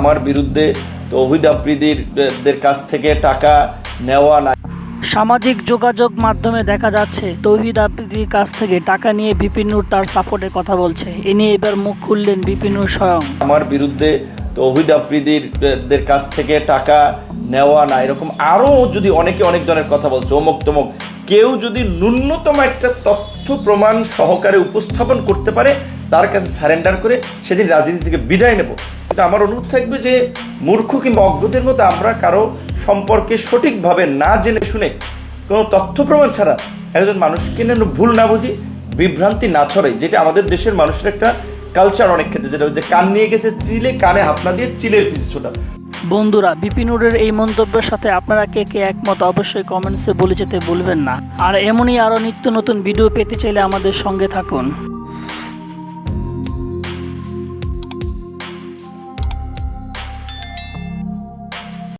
আমার বিরুদ্ধে তৌহিদ আফ্রিদিদের কাছ থেকে টাকা নেওয়া না। সামাজিক যোগাযোগ মাধ্যমে দেখা যাচ্ছে তৌহিদ আফ্রিদির কাছ থেকে টাকা নিয়ে বিপিন নূর তার সাপোর্টে কথা বলছে। এ নিয়ে এবার মুখ খুললেন বিপিন নূর স্বয়ং। আমার বিরুদ্ধে তৌহিদ আফ্রিদিদের কাছ থেকে টাকা নেওয়া না, এরকম আরও যদি অনেকে অনেক ধরনের কথা বলছে, অমুক তমুক। কেউ যদি ন্যূনতম একটা তথ্য প্রমাণ সহকারে উপস্থাপন করতে পারে, তার কাছে সারেন্ডার করে সেদিন রাজনীতি থেকে বিদায় নেব। কিন্তু আমার অনুরোধ থাকবে যে মূর্খ কিংবা অজ্ঞদের মতো আমরা কারো সম্পর্কে সঠিকভাবে না জেনে শুনে কোনো তথ্য প্রমাণ ছাড়া একজন মানুষকে যেন ভুল না বুঝি, বিভ্রান্তি না ছড়াই, যেটা আমাদের দেশের মানুষের একটা কালচার অনেক ক্ষেত্রে, যেটা যে কান নিয়ে গেছে চিলে, কানে হাত না দিয়ে চিলের পিছু ছোটা। বন্ধুরা, বিপিন নূরের এই মন্তব্যের সাথে আপনারা কে কে একমত অবশ্যই কমেন্টসে বলে যেতে ভুলবেন না। আর এমনই আরও নিত্য নতুন ভিডিও পেতে চাইলে আমাদের সঙ্গে থাকুন।